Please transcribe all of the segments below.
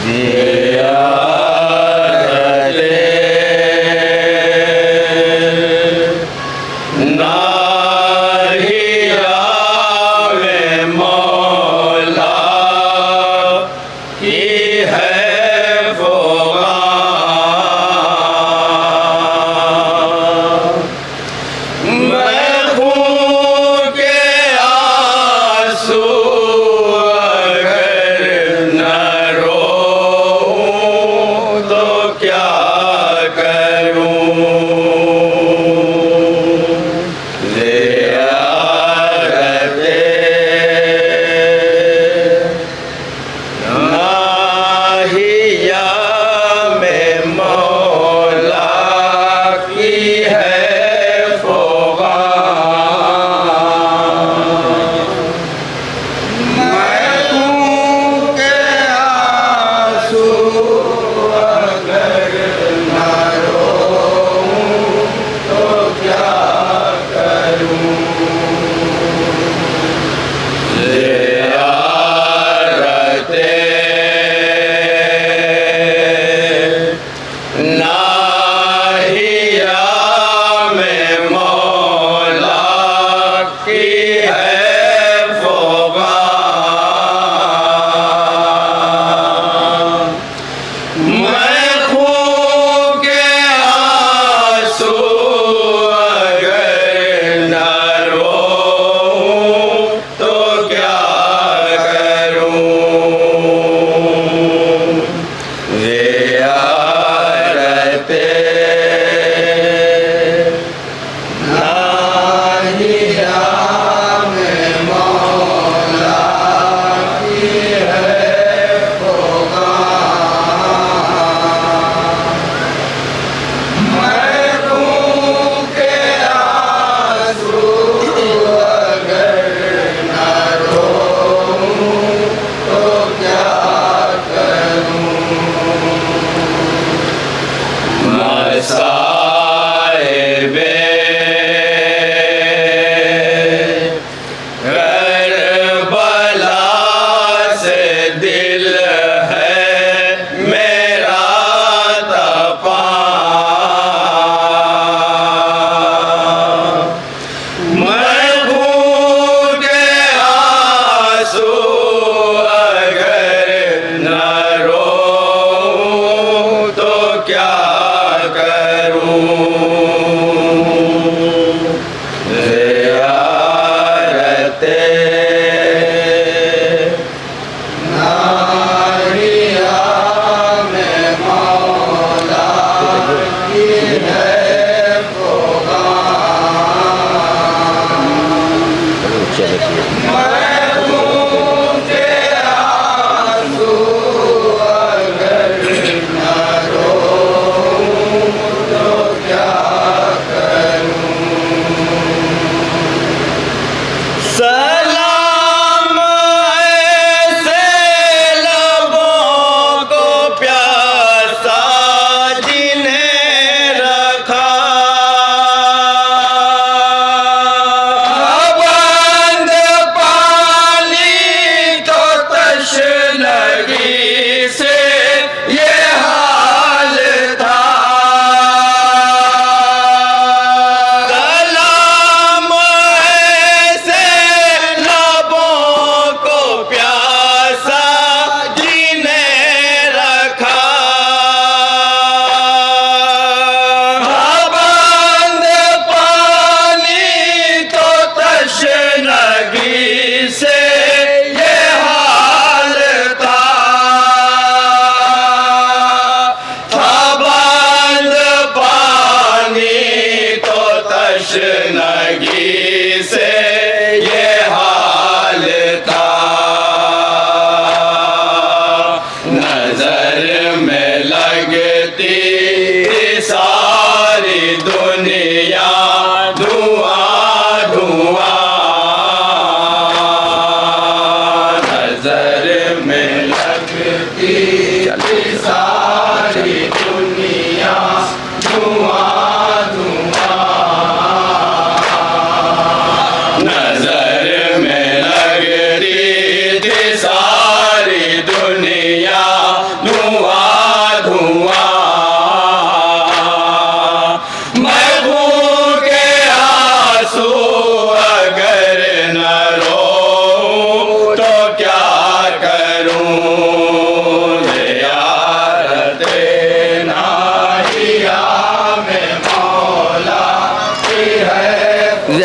दुनिया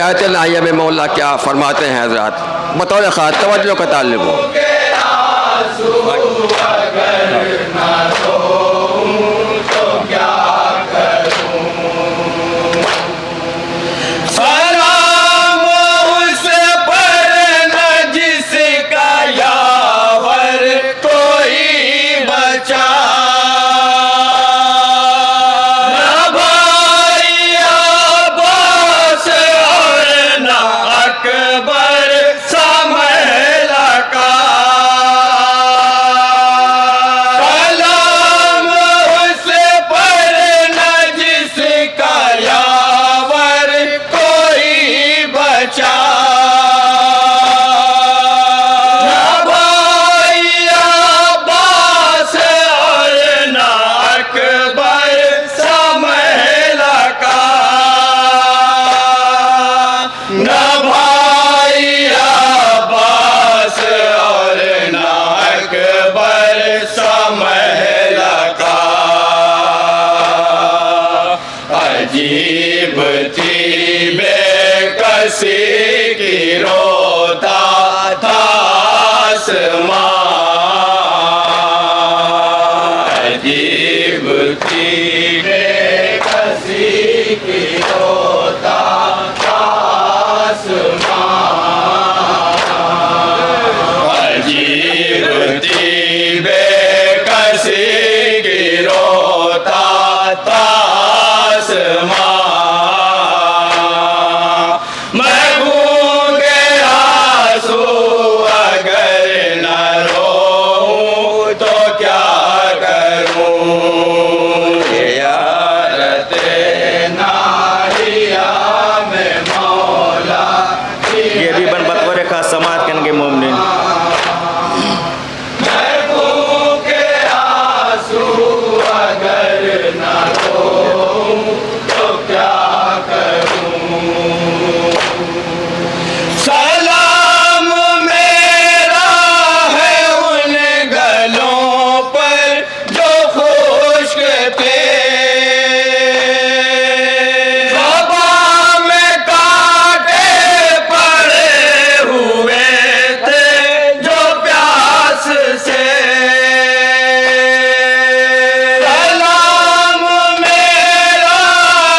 आयत लाहिया में मौला क्या फरमाते हैं हजरत, बतौर ख़ास तवज्जो का ताल्लुक हो। अजीब थी बेकसी की रोता था आसमां। अजीब थी बेकसी की रोता था आसमां। अजीब थी बेकसी की रोता था मैं गूंगे आंसू अगर न रोऊं तो क्या करूं। यारते नाहिया में मौला ये भी बन बतौर खास समात करेंगे मोमिन। मैं गूंगे आंसू अगर न रोऊं तो क्या करूं। सलाम मेरा है उन गलों पर जो खुश्क थे, ज़बां में कांटे पड़े हुए थे जो प्यास से। सलाम मेरा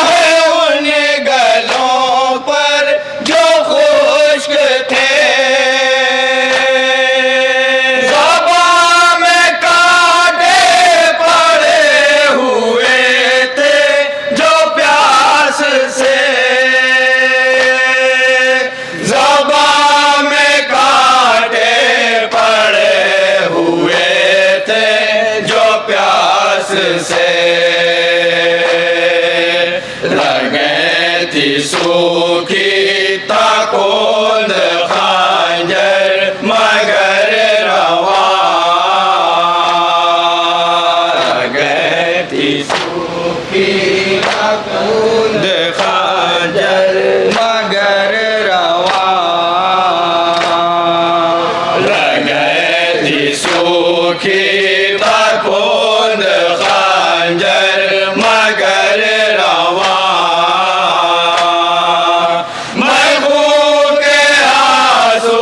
है उन गलों पर जो खुश्क थे, ज़बां में कांटे पड़े हुए थे जो प्यास से। ज़बां में कांटे पड़े हुए थे जो प्यास से। लगें थी सूखी ताकोंद खंजर मगर रवां। लगें थी सूखी ताकोंद खंजर मगर रवां। लगें थी सूखी ताकोंद खंजर मगर रवां। मैं भूखे आंसू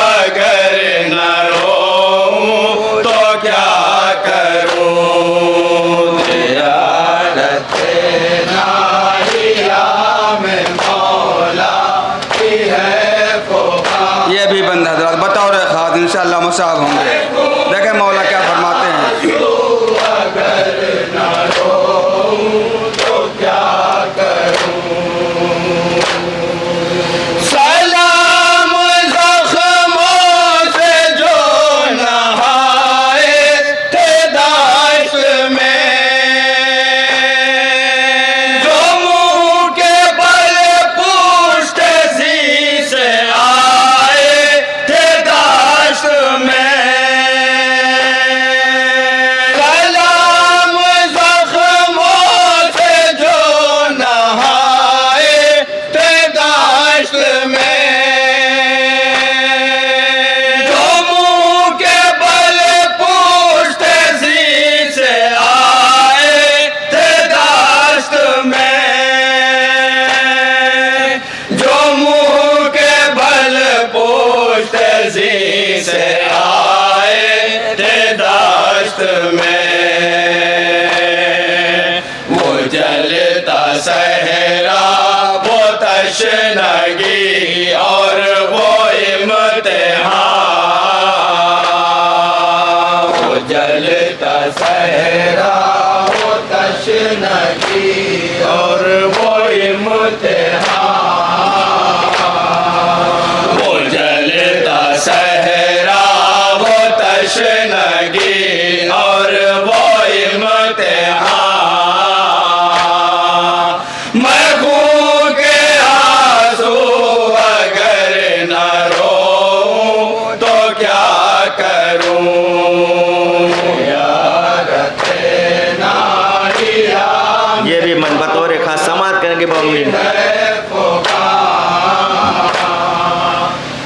अगर न रोऊं तो क्या करूं। ज़ियारते नाहिया में मौला की है पुकार। ये भी बंद हजरत बतौर खास इंशाअल्लाह मुसाब होंगे। देखें मौला क्या फरमाते हैं। अगर न रोऊं तो क्या करूं। सलाम ज़ख्मों से जो नहाए थे दाश्त में, जो मुँह के बल पुश्त सी से आए थे दाश्त में। तशनगी और वो इम्तिहान, वो जलता सहरा वो तशनगी और वो इम्तिहान, वो जलता सहरा वो तशनगी और वो इम्तिहान। मैं खून के आंसू अगर न रोऊं तो क्या करूं, ये भी मन बतौर खास समात करेंगे मोमिन।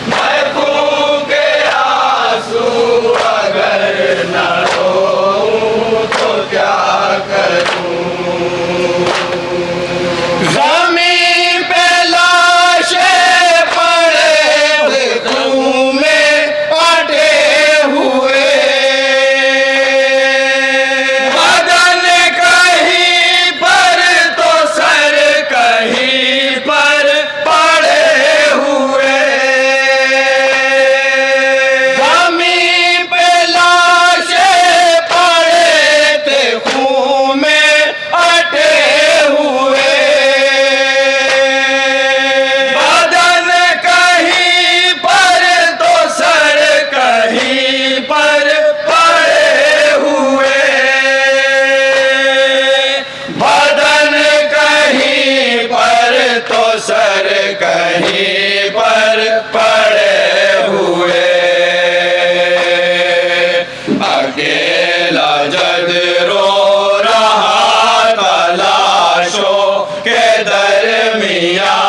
मैं खून के आंसू अगर न रोऊं तो क्या करूं, ज़मीन पे लाशें पड़े खून में अटे हुए, बदन कहीं पर तो सर कहीं पर पड़े हुए, ज़मीन पे लाशें पड़े थे खून में अटे हुए, बदन कहीं पर तो सर कहीं पर पड़े हुए, बदन कहीं पर तो सर कहीं पर पड़े हुए, अकेला जद रो रहा था लाशों के दरमियान,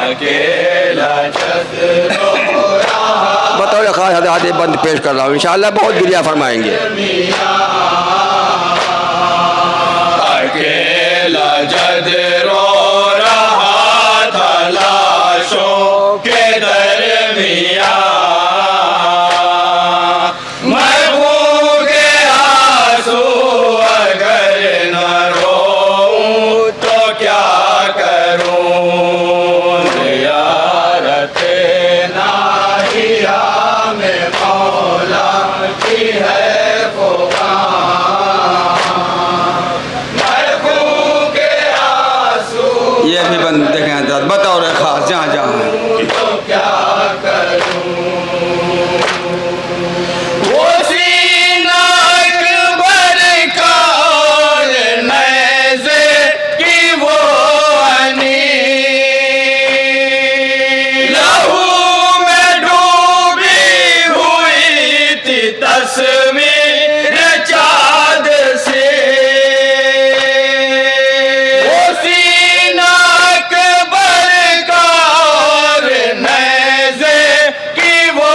अकेला जद रो बतौर खास हज़रात बंद पेश कर रहा हूँ, इंशाअल्लाह बहुत गिरिया फरमाएंगे। अकेला जद रो रहा था लाशों के दरमियान, मैं खून के आंसू अगर न रोऊं तो क्या करूं, ज़ियारत नाहिया में मौला की है ये भी बंद देखें हजरत बतौर खास जहाँ जहाँ है। तो क्या करूं, वो सीना अकबर का और नैज़े की वो अनी, लहू में डूबी हुई थी तस्वीर चाँद से, वो सीना अकबर का और नैज़े की वो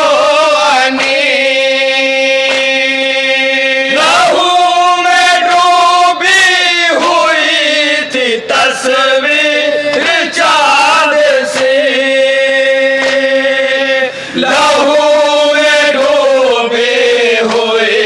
अनी, लहू में डूबी हुई थी तस्वीर चाँद से, लहू में डूबी हुई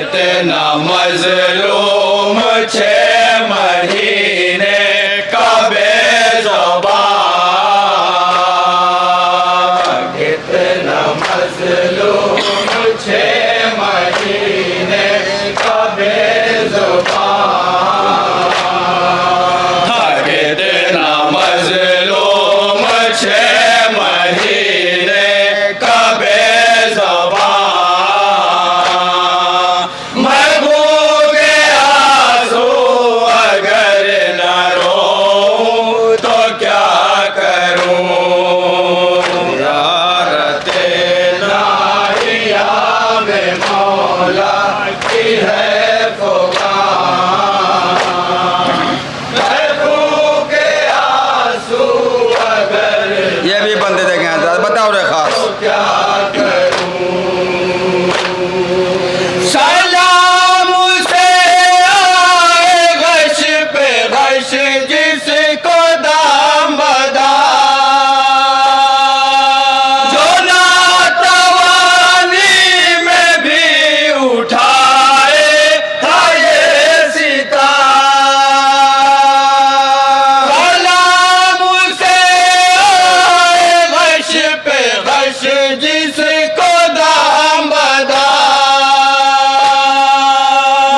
कितना मजलूम 6 महीने का बेज़ुबान, कितना मजलूम 6 महीने का बेज़ुबान, कितना मजलूम 6 महीने का बेज़ुबान। मैं भूखे आंसू अगर न रोऊं तो क्या करूं, ज़ियारते नाहिया में मौला की है पुकार। मैं भूखे आंसू अगर ये भी बंदे देखें हजरत, बताओ रे खास। क्या करूं, सलाम से आए गश पे गश जिसको दाम बदा, जो नातवानी में भी उठाए था ये सितार। सलाम से आए गश पे गश जिसको दाम बदा,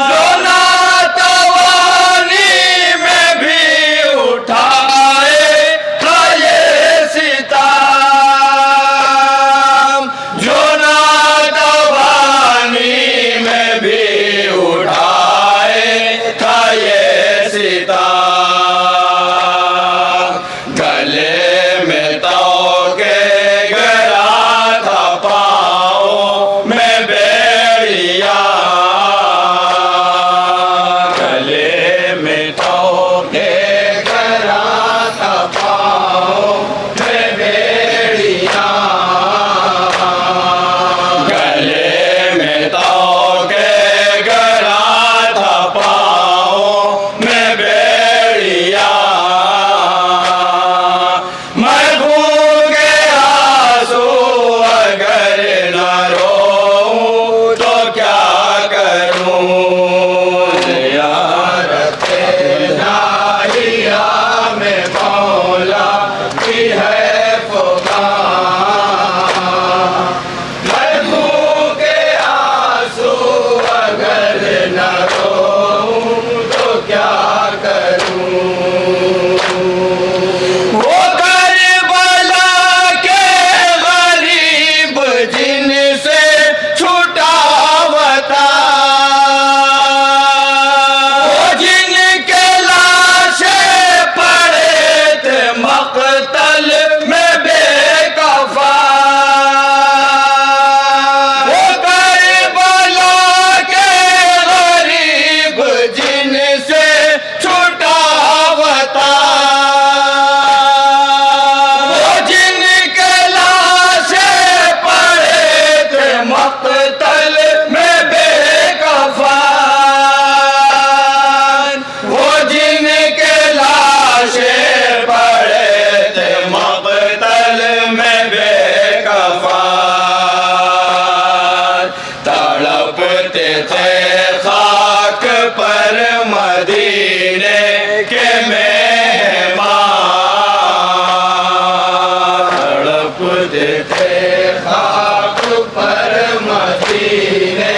जो नातवानी में भी उठाए था ये सितार, जो नातवानी में भी उठाए था ये सितार। गले में तोके गरा था पाँव में बेड़िया, गले में तोके गरा था पाँव में बेड़िया, गले में तोके गरा था पाँव में बेड़िया। मैं भूखे आंसू अगर न रोऊं तो क्या करूं, ज़ियारते नाहिया में मौला की है पुकार। मैं भूखे आंसू अगर न रोऊं तो क्या करूं, वो करबला के गरीब जिनसे छूटा वता, वो जिनके लाशें पड़े थे मक़तल में बेकफा, वो करबला के गरीब जिनसे छूटा वता, वो जिनके लाशें पड़े थे मक़तल में बेकफा, वो जिनके लाशें पड़े थे मक़तल में बेकफा, तड़पते थे खाक पर मदीने के मेहमान, तड़पते थे खाक पर मदीने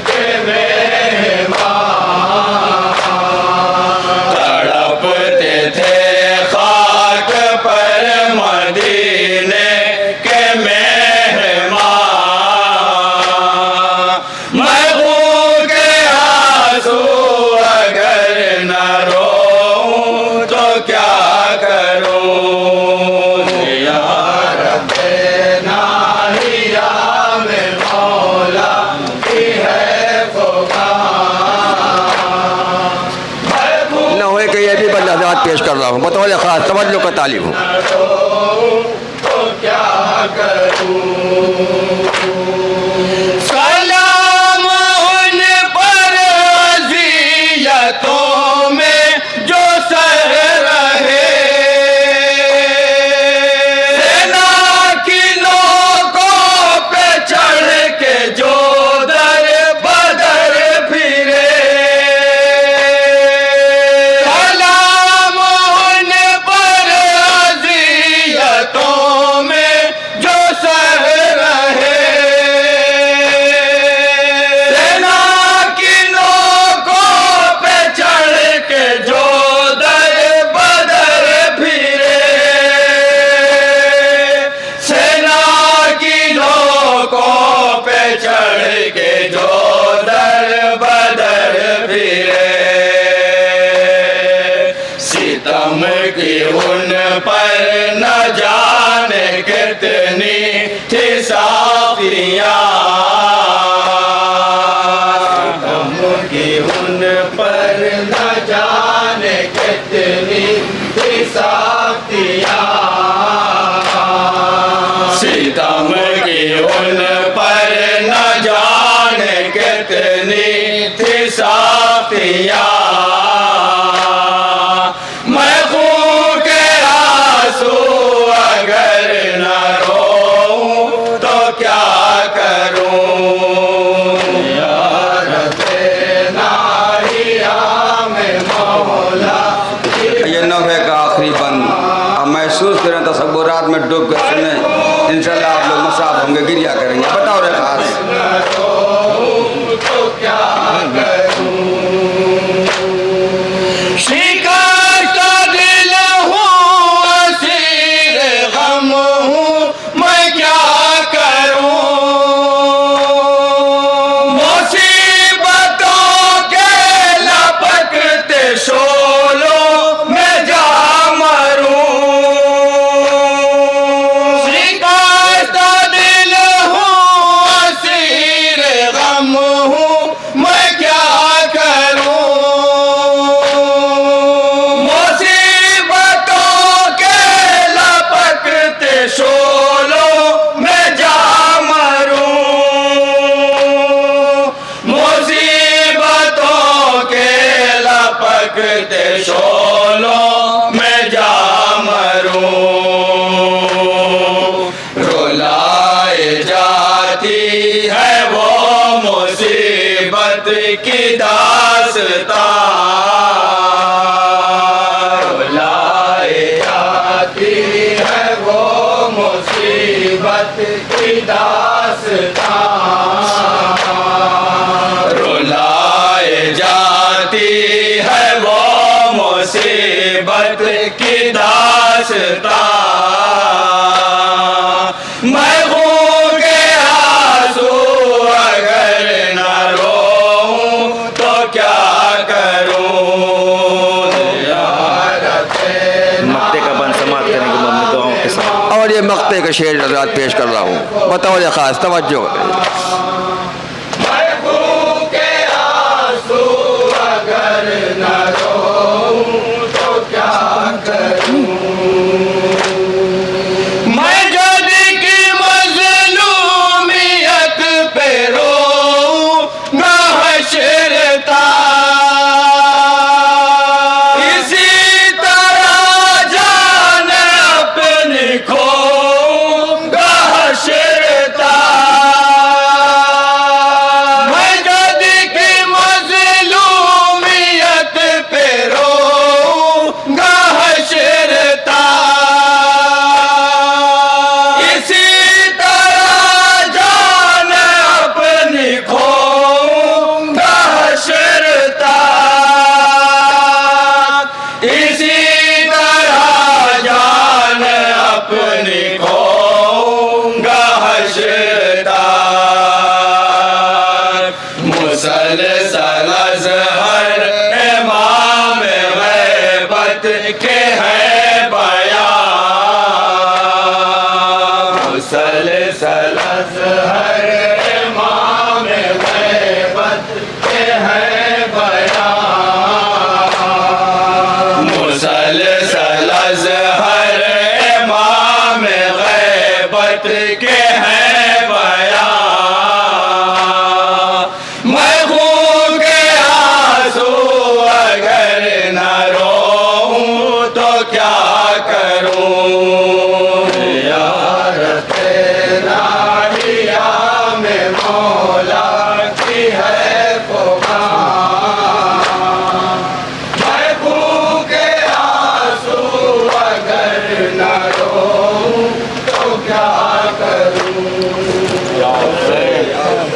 के मेहमान, तड़पते थे खाक पर मदीने के मेहमान। मैं भूखे आंसू अगर न रोऊं तो क्या करूं, ज़ियारते नाहिया में मौला की है पुकार। मैं न होए कि ये भी बंद हजरात पेश कर रहा हूँ, बतौर खास तवज्जो का तालिब हूँ। तो क्या करूं, सलाम उन पर अज़ियतों में जो सह रहे, सेना की नोकों पे चढ़ के जो दर बदर सितम की उन पर न जाने कितनी थी साखियाँ, सितम की उन पर न जाने कितनी थी साखियाँ, सितम की उन पर न जाने कितनी थी साखियाँ। मैं खून के आंसू अगर न रोऊं तो क्या करूं, ये नफ़े का आखिरी बंद अब महसूस करें, तसव्वुरात में डूब कर सुने, इंशाल्लाह आप लोग मुसाब होंगे, गिरिया करेंगे। बताओ रे खास शिकस्त दिल हूँ, असीर गम हूँ, मैं क्या करूँ, मुसीबतों के लपकते शोलों में जा मरूं, शिकस्त दिल हूँ, असीर गम हूँ, मैं क्या करूं, मुसीबतों के लपकते शोलों में जा मरूं, मुसीबतों के लपकते शोलों में जा मरूं, रुलाए जाती है वो मुसीबत की दास्तां, रुलाए जाती है वो मुसीबत की दास्तां, रुलाए जाती है वो मुसीबत की दास्तां। मैं खून के आंसू अगर न रोऊं तो क्या करूं, मक्ते का बंद समाप्त करने की मम्मी दुआओं के साथ। और ये मक्ते का शेर नज़रात पेश कर रहा हूँ। बताओ ये खास तवज्जो। मैं खून के आंसू अगर न रोऊं तो क्या करूं, मैं जद की मज़लूमियत पे रोऊं न हशरता, इसी तरह जान अपनी खोऊंगा हशरता, मैं जद की मज़लूमियत पे रोऊंगा हशरता, इसी तरह जान अपनी खोऊंगा हशरता, इसी तरह जान अपनी खोऊंगा हशरता, मुसलसल अज़हर इमाम ग़ैबत के हैं बयान, मुसलसल अज़हर इमाम ग़ैबत के हैं बयान, मुसलसल अज़हर इमाम ग़ैबत के हैं बयान, मैं खून के आंसू अगर न रोऊं तो क्या करूं,